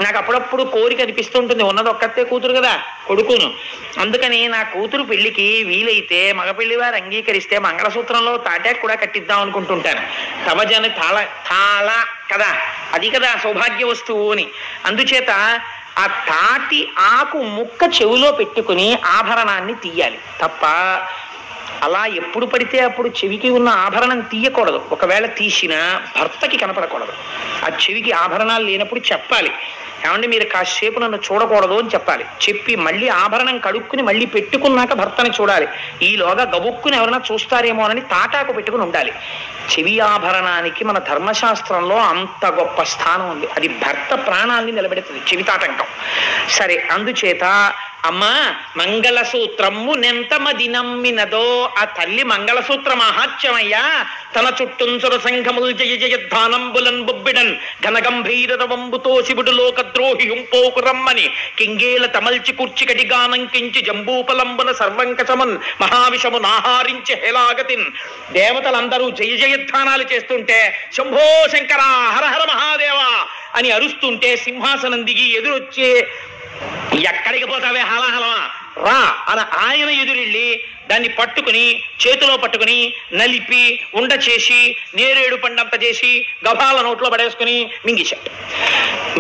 నాకు అప్పుడప్పుడు కోరిక అనిపిస్తుంటుంది, ఉన్నది ఒక్కతే కూతురు కదా, కొడుకును. అందుకని నా కూతురు పెళ్లికి వీలైతే మగపెళ్లి వారు అంగీకరిస్తే మంగళసూత్రంలో తాటాకు కూడా కట్టిద్దాం అనుకుంటుంటాను. తవజన తాళ కదా, అది కదా సౌభాగ్య వస్తువు అని. అందుచేత ఆ తాటి ఆకు ముక్క చెవిలో పెట్టుకుని ఆభరణాన్ని తీయాలి తప్ప అలా ఎప్పుడు పడితే అప్పుడు చెవికి ఉన్న ఆభరణం తీయకూడదు. ఒకవేళ తీసినా భర్తకి కనపడకూడదు. ఆ చెవికి ఆభరణాలు లేనప్పుడు చెప్పాలి, ఏమంటే మీరు కాసేపు నన్ను చూడకూడదు అని చెప్పాలి. చెప్పి మళ్ళీ ఆభరణం కడుక్కుని మళ్ళీ పెట్టుకున్నాక భర్తని చూడాలి. ఈలోగా గబుక్కుని ఎవరైనా చూస్తారేమోనని తాటాకు పెట్టుకుని ఉండాలి. చెవి ఆభరణానికి మన ధర్మశాస్త్రంలో అంత గొప్ప స్థానం ఉంది. అది భర్త ప్రాణాలని నిలబెడుతుంది చెవి తాటంకం. సరే, అందుచేత అమ్మా మంగళసూత్రము నెంతమది నమ్మినదో. ఆ తల్లి మంగళసూత్ర మహాత్మ్యమయ్యా. తన చుట్టూంసుర సంఘముల్ జయ జయద్ధానంబులన్ బొబ్బిడన్ ఘనగంభీరవంబుతో శివుడు లోకద్రోహి హుంపోకు రమ్మని కింగేల తమల్చి కూర్చి కటిగానంకించి జంబూపలంబున సర్వంకచమన్ మహావిషము నాహారించి హేలాగతిన్. దేవతలందరూ జయ జయద్ధానాలు చేస్తుంటే శంభో శంకర హర హర మహాదేవ అని అరుస్తుంటే సింహాసనం దిగి ఎదురొచ్చే ఎక్కడికి పోతావే హలహలమా రా అని ఆయన ఎదురెళ్ళి దాన్ని పట్టుకుని చేతిలో పట్టుకుని నలిపి ఉండ చేసి నేరేడు పండంత చేసి గభాల నోట్లో పడేసుకుని మింగేశాడు.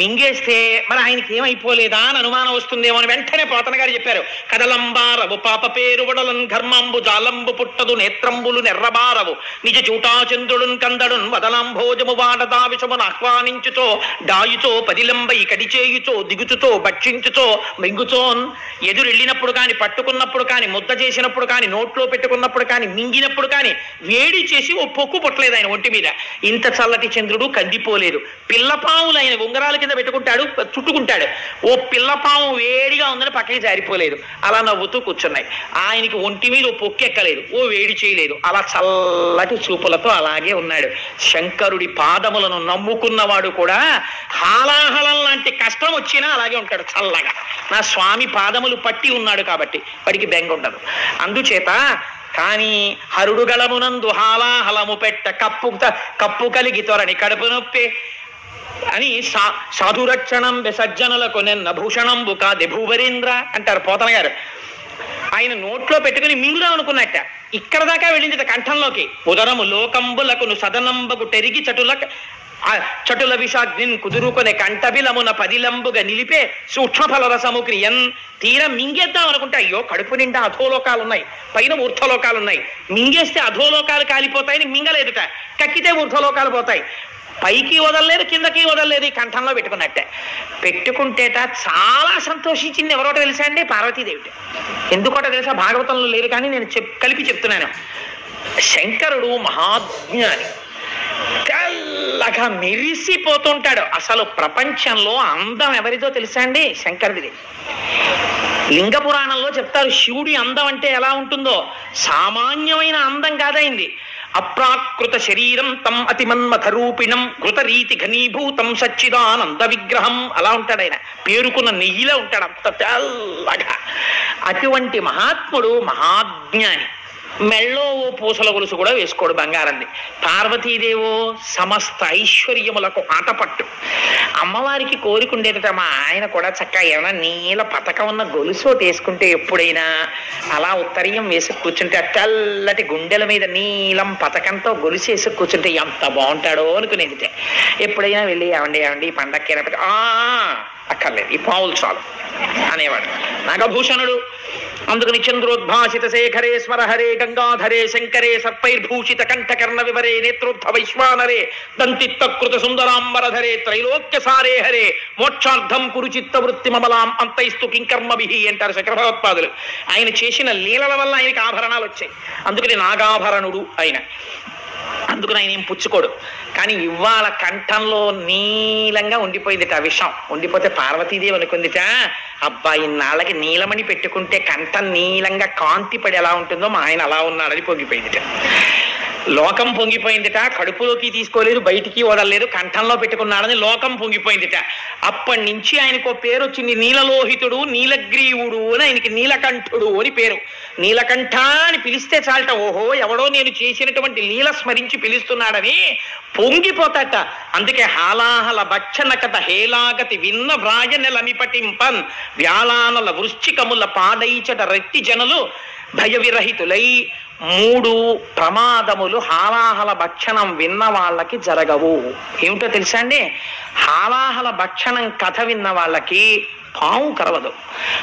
మింగేస్తే మరి ఆయనకి ఏమైపోలేదా అని అనుమానం వస్తుందేమో అని వెంటనే పోతన గారు చెప్పారు, కదలంబారవు పాప పేరు వడలన్ ఘర్మంబు జాలంబు పుట్టదు నేత్రంబులు నెర్రబారవు నిజ చూటాచంద్రుడున్ కందడున్ వదలంభోజము వాడదా విషమును ఆహ్వానించుచో డాయుచో పదిలంబై కడిచేయుచో దిగుచుచో భక్షించుచో మింగుచోన్. ఎదురెళ్ళినప్పుడు కాని, పట్టుకున్నప్పుడు కాని, ముద్ద చేసినప్పుడు కాని, నోట్లో పెట్టుకున్నప్పుడు కాని, మింగినప్పుడు కాని వేడి చేసి ఓ పొక్కు పుట్టలేదు ఆయన ఒంటి మీద. ఇంత చల్లటి చంద్రుడు కందిపోలేదు. పిల్లపాములు ఆయన ఉంగరాల కింద పెట్టుకుంటాడు, చుట్టుకుంటాడు. ఓ పిల్లపాము వేడిగా ఉందని పక్కకి జారిపోలేదు. అలా నవ్వుతూ కూర్చున్నాయి. ఆయనకి ఒంటి మీద ఓ పొక్కెక్కలేదు, ఓ వేడి చేయలేదు. అలా చల్లటి చూపులతో అలాగే ఉన్నాడు. శంకరుడి పాదములను నమ్ముకున్నవాడు కూడా హాలాహలం లాంటి కష్టం వచ్చినా అలాగే ఉంటాడు చల్లగా. నా స్వామి పాదములు పట్టి ఉన్నాడు కాబట్టి వాడికి బెంగ ఉండదు. అందుచేత కానీ హరుడు గళమునందు హాలాహలము పెట్ట కప్పు కలిగి తొరని కడుపు నొప్పి అని సాధురక్షణం సజ్జనులకు నిన్న భూషణంబు కాది భూవరీంద్ర అంటారు పోతన గారు. ఆయన నోట్లో పెట్టుకుని మింగుదాం అనుకున్నట్ట, ఇక్కడ దాకా వెళ్ళింది కంఠంలోకి. ఉదరము లోకంబులకును సదనంబకు తెరిగి చటుల విషాగ్నిన్ కుదురుకొనే కంఠబిలమున పదిలంబుగా నిలిపే సూక్ష్మఫల రసము క్రియన్. తీరం మింగేద్దాం అనుకుంటే అయ్యో కడుపు నిండా అధోలోకాలు ఉన్నాయి, పైన ఊర్ధ్వలోకాలు ఉన్నాయి. మింగేస్తే అధోలోకాలు కాలిపోతాయని మింగలేదుట, కక్కితే ఊర్ధ్వలోకాలు పోతాయి. పైకి వదలలేదు, కిందకి వదలలేదు. ఈ కంఠంలో పెట్టుకున్నట్టే. పెట్టుకుంటేట చాలా సంతోషించింది. ఎవరోట తెలుసా అండి? పార్వతీదేవిట. ఎందుకోట తెలుసా? భాగవతంలో లేరు కానీ నేను కలిపి చెప్తున్నాను. శంకరుడు మహాజ్ఞాని, తెల్లగా మెరిసిపోతుంటాడు. అసలు ప్రపంచంలో అందం ఎవరిదో తెలుసా అండి? శంకరుడిది. లింగ పురాణంలో చెప్తారు శివుడి అందం అంటే ఎలా ఉంటుందో. సామాన్యమైన అందం కాదైంది. అప్రాకృత శరీరం తం అతిమన్మథ రూపిణం కృతరీతి ఘనీభూతం సచ్చిదానంద విగ్రహం. అలా ఉంటాడు ఆయన. పేరుకున్న నెయ్యిలో ఉంటాడు, అంత తెల్లగా. అటువంటి మహాత్ముడు, మహాజ్ఞాని. మెళ్ళో ఓ పూసల గొలుసు కూడా వేసుకోడు, బంగారంది. పార్వతీదేవో సమస్త ఐశ్వర్యములకు ఆటపట్టు. అమ్మవారికి కోరికుండేదట, మా ఆయన కూడా చక్కగా ఏమైనా నీల పతకం ఉన్న గొలుసు వేసుకుంటే ఎప్పుడైనా అలా ఉత్తరీయం వేసి కూర్చుంటే, తెల్లటి గుండెల మీద నీలం పతకంతో గొలుసు వేసి కూర్చుంటే ఎంత బాగుంటాడో అనుకునేదిట. ఎప్పుడైనా వెళ్ళి ఏమండి ఈ పండక్కి అక్కర్లేదు, ఈ పావులు చాలు అనేవాడు. నాగభూషణుడు. అందుకని చంద్రోద్భాసిత శేఖరే స్మరహరే గంగాధరే శంకరే సర్పైర్భూషిత కంఠకర్ణ వివరే నేత్రోద్ధ వైశ్వానరే దంతిత్తకృత సుందరాంబరధరే త్రైలోక్య సారే హరే మోక్షార్థం కురుచిత్త వృత్తి మమలాం అంతైస్తు కింకర్మభిహి అంటారు శంకర భగవత్పాదులు. ఆయన చేసిన లీలల వల్ల ఆయనకి ఆభరణాలు వచ్చాయి. అందుకని నాగాభరణుడు ఆయన. అందుకని ఆయన ఏం పుచ్చుకోడు. కానీ ఇవాళ కంఠంలో నీలంగా ఉండిపోయిందిట ఆ విషం. ఉండిపోతే పార్వతీదేవి అనుకుందిట, అబ్బాయి నాళ్ళకి నీలమణి పెట్టుకుంటే కంఠం నీలంగా కాంతి పడి ఎలా ఉంటుందో మా ఆయన అలా ఉన్నాడని పొంగిపోయిందిట. లోకం పొంగిపోయిందిట. కడుపులోకి తీసుకోలేదు, బయటికి వదలలేదు, కంఠంలో పెట్టుకున్నాడని లోకం పొంగిపోయిందిట. అప్పటి నుంచి ఆయనకు పేరు వచ్చింది నీలలోహితుడు, నీలగ్రీవుడు అని. ఆయనకి నీలకంఠుడు అని పేరు. నీలకంఠ అని పిలిస్తే చాలట, ఓహో ఎవడో నేను చేసినటువంటి లీల స్మరించి పిలుస్తున్నాడని పొంగిపోతాట. అందుకే హాలాహల భక్షణ కథ హేలాగతి విన్న వ్రాయనెలమిపటింపన్ వ్యాలానల వృశ్చికముల పాడైచట రెట్టి జనులు భయ విరహితులై. 3 ప్రమాదములు హాలాహల భక్షణం విన్న వాళ్ళకి జరగవు. ఏమిటో తెలుసా అండి? హాలాహల భక్షణం కథ విన్న వాళ్ళకి పాము కరవదు.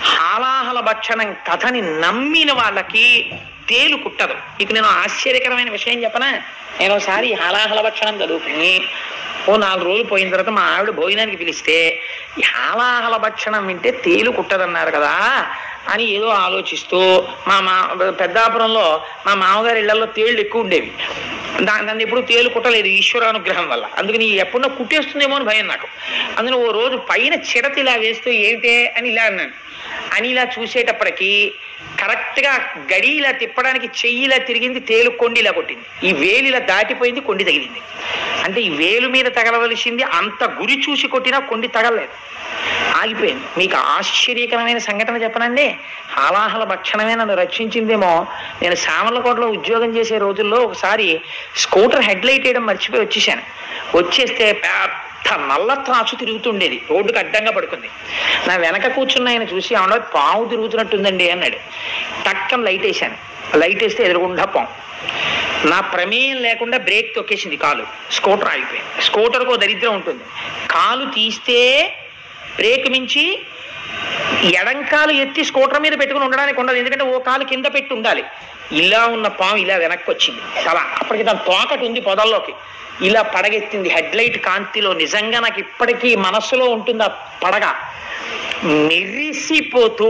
హాలాహల భక్షణం కథని నమ్మిన వాళ్ళకి తేలు కుట్టదు. ఇక నేను ఆశ్చర్యకరమైన విషయం చెప్పనా? నేను ఒకసారి హాలాహల భక్షణం చదువుకుని ఓ 4 రోజులు పోయిన తర్వాత మా ఆవిడ భోజనానికి పిలిస్తే ఈ హాలాహల భక్షణం వింటే తేలు కుట్టదన్నారు కదా అని ఏదో ఆలోచిస్తూ పెద్దాపురంలో మా మామగారి ఇళ్లలో తేళ్లు ఎక్కువ ఉండేవి. దాన్ని ఎప్పుడు తేలు కుట్టలేదు ఈశ్వరానుగ్రహం వల్ల. అందుకని ఎప్పుడన్నా కుట్టేస్తుందేమో అని భయం నాకు. అందుకని ఓ రోజు పైన చిడత ఇలా వేస్తూ ఏమిటే అని ఇలా అన్నాను. అని ఇలా చూసేటప్పటికి కరెక్ట్గా గడి ఇలా తిప్పడానికి చెయ్యిలా తిరిగింది, తేలు కొండి ఇలా కొట్టింది. ఈ వేలు ఇలా దాటిపోయింది, కొండి తగిలింది. అంటే ఈ వేలు మీద తగలవలసింది, అంత గురి చూసి కొట్టినా కొండి తగలలేదు, ఆగిపోయింది. మీకు ఆశ్చర్యకరమైన సంఘటన చెప్పనండి. హాలాహల భక్షణమే నన్ను రక్షించిందేమో. నేను సామర్లకోటలో ఉద్యోగం చేసే రోజుల్లో ఒకసారి స్కూటర్ హెడ్ లైట్ వేయడం మర్చిపోయి వచ్చేసాను. వచ్చేస్తే పెద్ద నల్ల త్రాసు తిరుగుతుండేది, రోడ్డుకు అడ్డంగా పడుకుంది. నా వెనక కూర్చున్న ఆయన చూసి అవునా పాము తిరుగుతున్నట్టుందండి అన్నాడు. టక్కన లైట్ వేసాను. లైట్ వేస్తే ఎదురుగుండా పాము. నా ప్రమేయం లేకుండా బ్రేక్ తొక్కేసింది కాలు, స్కూటర్ ఆగిపోయింది. స్కూటర్కు దరిద్రం ఉంటుంది, కాలు తీస్తే బ్రేక్ మించి ఎడంకాలు ఎత్తి స్కూటర్ మీద పెట్టుకుని ఉండడానికి ఉండదు, ఎందుకంటే ఓ కాలు కింద పెట్టి ఉండాలి. ఇలా ఉన్న పాము ఇలా వెనక్కి వచ్చింది తల. అప్పటికి దాని తోకటి ఉంది పొదల్లోకి, ఇలా పడగెత్తింది హెడ్ లైట్ కాంతిలో. నిజంగా నాకు ఇప్పటికీ మనస్సులో ఉంటుంది ఆ పడగ. మెరిసిపోతూ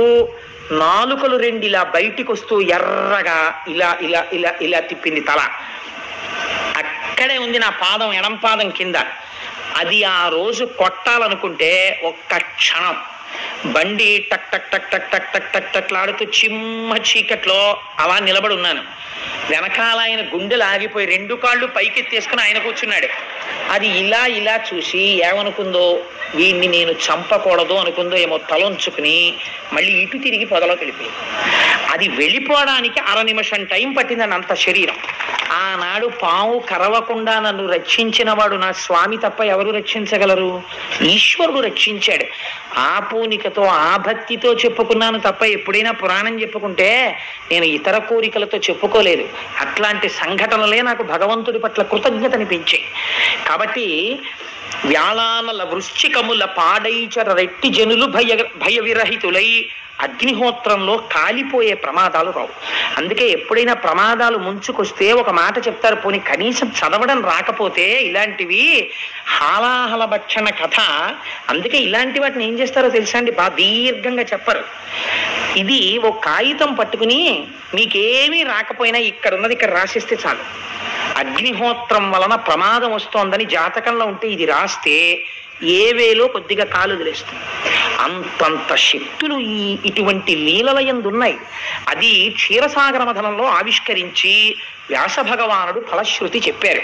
నాలుకలు రెండు ఇలా బయటికి వస్తూ ఎర్రగా ఇలా ఇలా ఇలా ఇలా తిప్పింది తల. అక్కడే ఉంది నా పాదం, ఎడం పాదం కింద. అది ఆ రోజు కొట్టాలనుకుంటే ఒక్క క్షణం బండి టక్ టక్ టక్ టక్ టక్ టక్ టక్ టక్లాడుతూ చిమ్మ చీకట్లో అలా నిలబడి ఉన్నాను. వెనకాల ఆయన గుండెలు ఆగిపోయి రెండు కాళ్ళు పైకెత్తేసుకుని ఆయన కూర్చున్నాడు. అది ఇలా ఇలా చూసి ఏమనుకుందో, వీడిని నేను చంపకూడదు అనుకుందో ఏమో, తలంచుకుని మళ్ళీ ఇటు తిరిగి పొదలోకి వెళ్ళిపోయింది. అది వెళ్ళిపోవడానికి 1/2 నిమిషం టైం పట్టిందని అంత శరీరం. ఆనాడు పాము కరవకుండా నన్ను రక్షించిన వాడు నా స్వామి తప్ప ఎవరు రక్షించగలరు? ఈశ్వరుడు రక్షించాడు. ఆ పూనికతో ఆ భక్తితో చెప్పుకున్నాను తప్ప ఎప్పుడైనా పురాణం చెప్పుకుంటే నేను ఇతర కోరికలతో చెప్పుకోలేదు. అట్లాంటి సంఘటనలే నాకు భగవంతుడి పట్ల కృతజ్ఞతనిపించాయి. కాబట్టి వ్యాళానల వృశ్చికముల పాడైచర రెట్టి జనులు భయ విరహితులై అగ్నిహోత్రంలో కాలిపోయే ప్రమాదాలు రావు. అందుకే ఎప్పుడైనా ప్రమాదాలు ముంచుకొస్తే ఒక మాట చెప్తారు, పోనీ కనీసం చదవడం రాకపోతే ఇలాంటివి హాలాహల భక్షణ కథ. అందుకే ఇలాంటి వాటిని ఏం చేస్తారో తెలుసా అండి, బాగా దీర్ఘంగా చెప్పరు. ఇది ఓ కాగితం పట్టుకుని మీకేమీ రాకపోయినా ఇక్కడ ఉన్నది ఇక్కడ రాసిస్తే చాలు. అగ్నిహోత్రం వలన ప్రమాదం వస్తోందని జాతకంలో ఉంటే ఇది రాస్తే ఏ వేలో కొద్దిగా కాలు వదిలేస్తుంది. అంతంత శక్తులు ఇటువంటి లీలలయందున్నాయి. అది క్షీరసాగర మథనంలో ఆవిష్కరించి వ్యాస భగవానుడు ఫలశ్రుతి చెప్పారు.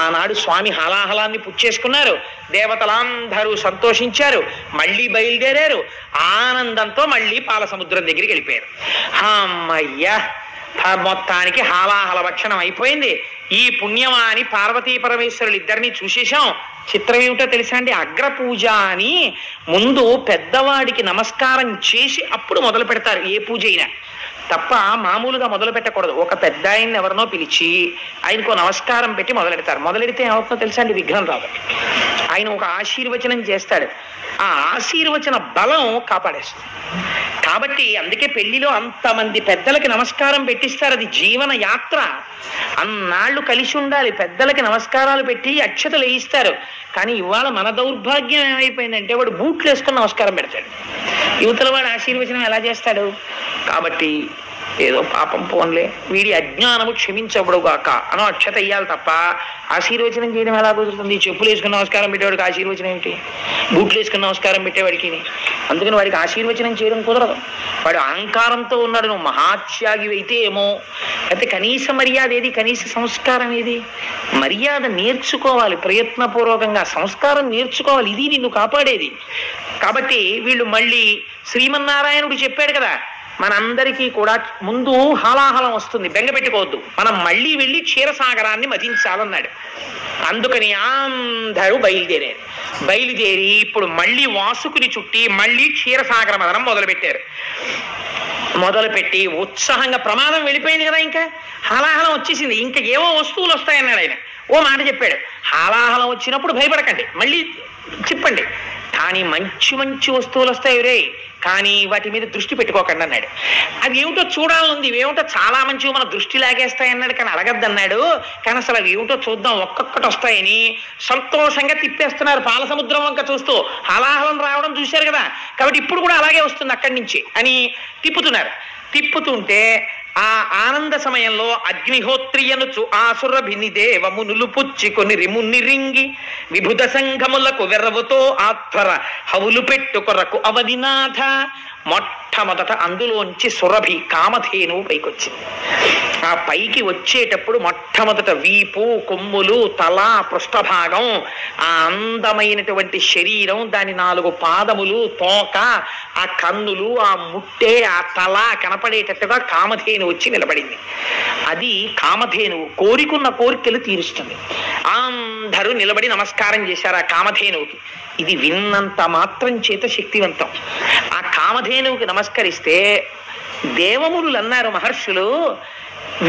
ఆనాడు స్వామి హలాహలాన్ని పుచ్చేసుకున్నారు, దేవతలందరూ సంతోషించారు, మళ్ళీ బయలుదేరారు. ఆనందంతో మళ్ళీ పాల సముద్రం దగ్గరికి వెళ్ళిపోయారు. అమ్మయ్యా, మొత్తానికి హాలాహల భక్షణం అయిపోయింది. ఈ పుణ్యమాని పార్వతీ పరమేశ్వరులు ఇద్దరిని చూసేశాం. చిత్రం ఏమిటో తెలుసా అండి, అగ్రపూజ అని ముందు పెద్దవాడికి నమస్కారం చేసి అప్పుడు మొదలు పెడతారు ఏ పూజ అయినా, తప్ప మామూలుగా మొదలు పెట్టకూడదు. ఒక పెద్ద ఆయన్ని ఎవరినో పిలిచి ఆయనకు నమస్కారం పెట్టి మొదలెడతారు. మొదలెడితే ఏమవుతుందో తెలుసా అండి, విఘ్నం రాదు. ఆయన ఒక ఆశీర్వచనం చేస్తాడు, ఆ ఆశీర్వచన బలం కాపాడేస్తుంది. కాబట్టి అందుకే పెళ్లిలో అంతమంది పెద్దలకి నమస్కారం పెట్టిస్తారు. అది జీవన యాత్ర. అన్నాళ్ళు కలిసి ఉండాలి, పెద్దలకి నమస్కారాలు పెట్టి అక్షతలు వేయిస్తారు. కానీ ఇవాళ మన దౌర్భాగ్యం ఏమైపోయిందంటే వాడు బూట్లు వేసుకుని నమస్కారం పెడతాడు, యువతల వాడు ఆశీర్వచనం ఎలా చేస్తాడు? కాబట్టి ఏదో పాపం పోన్లే, వీడి అజ్ఞానము క్షమించబడుగాక అనో అక్షత వేయాలి తప్ప ఆశీర్వచనం చేయడం ఎలా కుదురుతుంది? చెప్పులు వేసుకుని నమస్కారం పెట్టేవాడికి ఆశీర్వచనం ఏమిటి? బూట్లు వేసుకుని నమస్కారం పెట్టేవాడికి. అందుకని వాడికి ఆశీర్వచనం చేయడం కుదరదు. వాడు అహంకారంతో ఉన్నాడు. నువ్వు మహాత్యాగి అయితే ఏమో, అయితే కనీస మర్యాద ఏది, కనీస సంస్కారం ఏది? మర్యాద నేర్చుకోవాలి, ప్రయత్నపూర్వకంగా సంస్కారం నేర్చుకోవాలి. ఇది నిన్ను కాపాడేది. కాబట్టి వీళ్ళు మళ్ళీ శ్రీమన్నారాయణుడు చెప్పాడు కదా, మనందరికీ కూడా ముందు హాలాహలం వస్తుంది, బెంగ పెట్టుకోవద్దు, మనం మళ్ళీ వెళ్ళి క్షీరసాగరాన్ని మధించాలన్నాడు. అందుకని అందరూ బయలుదేరి ఇప్పుడు మళ్ళీ వాసుకుని చుట్టి మళ్ళీ క్షీరసాగర మదనం మొదలుపెట్టి ఉత్సాహంగా, ప్రమాదం వెళ్ళిపోయింది కదా, ఇంకా హాలాహలం వచ్చేసింది, ఇంకా ఏవో వస్తువులు వస్తాయన్నాడు ఆయన. ఓ మాట చెప్పాడు, హాలాహలం వచ్చినప్పుడు భయపడకండి, మళ్ళీ చెప్పండి, కానీ మంచి మంచి వస్తువులు వస్తాయి రే, కానీ వాటి మీద దృష్టి పెట్టుకోకండి అన్నాడు. అది ఏమిటో చూడాలనుంది, ఇవేమిటో చాలా మంచివి మన దృష్టి లాగేస్తాయి అన్నాడు, కానీ అడగద్దన్నాడు. కానీ అసలు అవి ఏమిటో చూద్దాం, ఒక్కొక్కటి వస్తాయని సంతోషంగా తిప్పేస్తున్నారు పాల సముద్రం వంక చూస్తూ. హలాహలం రావడం చూశారు కదా, కాబట్టి ఇప్పుడు కూడా అలాగే వస్తుంది అక్కడి నుంచి అని తిప్పుతున్నారు. తిప్పుతుంటే ఆ ఆనంద సమయంలో అగ్నిహోత్రియనుచు ఆసురభిని దేవమునులు పుచ్చుకొని రిముని రింగి విభుద సంఘములకు వెర్రవుతో ఆత్వర హవులు పెట్టు కొరకు అవనినాథ మొట్టమొదట అందులోంచి సురభి కామధేనువు పైకొచ్చింది. ఆ పైకి వచ్చేటప్పుడు మొట్టమొదట వీపు, కొమ్ములు, తల, పృష్ఠభాగం, ఆ అందమైనటువంటి శరీరం, దాని 4 పాదములు, తోక, ఆ కన్నులు, ఆ ముట్టె, ఆ తల కనపడేటట్టుగా కామధేను వచ్చి నిలబడింది. అది కామధేనువు కోరికున్న కోరికలు తీరుస్తుంది. అందరూ నిలబడి నమస్కారం చేశారు ఆ కామధేనువుకి. ఇది విన్నంత మాత్రం చేత శక్తివంతం. ఆ కామధేనువుకి నమస్కరిస్తే దేవములు అన్నారు మహర్షులు,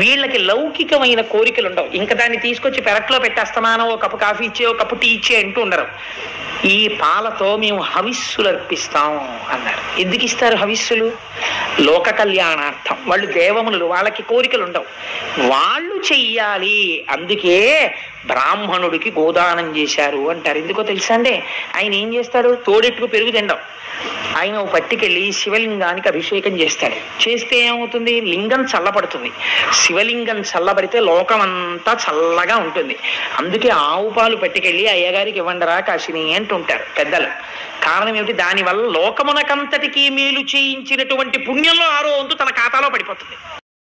వీళ్ళకి లౌకికమైన కోరికలు ఉండవు. ఇంకా దాన్ని తీసుకొచ్చి పెరట్లో పెట్టేస్తామానో ఓ కప్పు కాఫీ ఇచ్చే, ఓ కప్పు టీ ఇచ్చే అంటూ ఉండరు. ఈ పాలతో మేము హవిస్సులు అర్పిస్తాం అన్నారు. ఎందుకు ఇస్తారు హవిస్సులు? లోక కళ్యాణార్థం. వాళ్ళు దేవములు, వాళ్ళకి కోరికలు ఉండవు, వాళ్ళు చెయ్యాలి. అందుకే బ్రాహ్మణుడికి గోదానం చేశారు అంటారు. ఎందుకో తెలుసా అండి? ఆయన ఏం చేస్తాడు? తోడెట్టుకు పెరుగు తినడం. ఆయన ఓ పట్టుకెళ్ళి శివలింగానికి అభిషేకం చేస్తాడు. చేస్తే ఏమవుతుంది? లింగం చల్లబడుతుంది. శివలింగం చల్లబడితే లోకం అంతా చల్లగా ఉంటుంది. అందుకే ఆవు పాలు పట్టుకెళ్ళి అయ్యగారికి ఇవ్వండరా కాశిని అంటుంటారు పెద్దలు. కారణం ఏమిటి? దానివల్ల లోకమునకంతటికీ మేలు చేయించినటువంటి పుణ్యంలో 6వ వంతు తన ఖాతాలో పడిపోతుంది.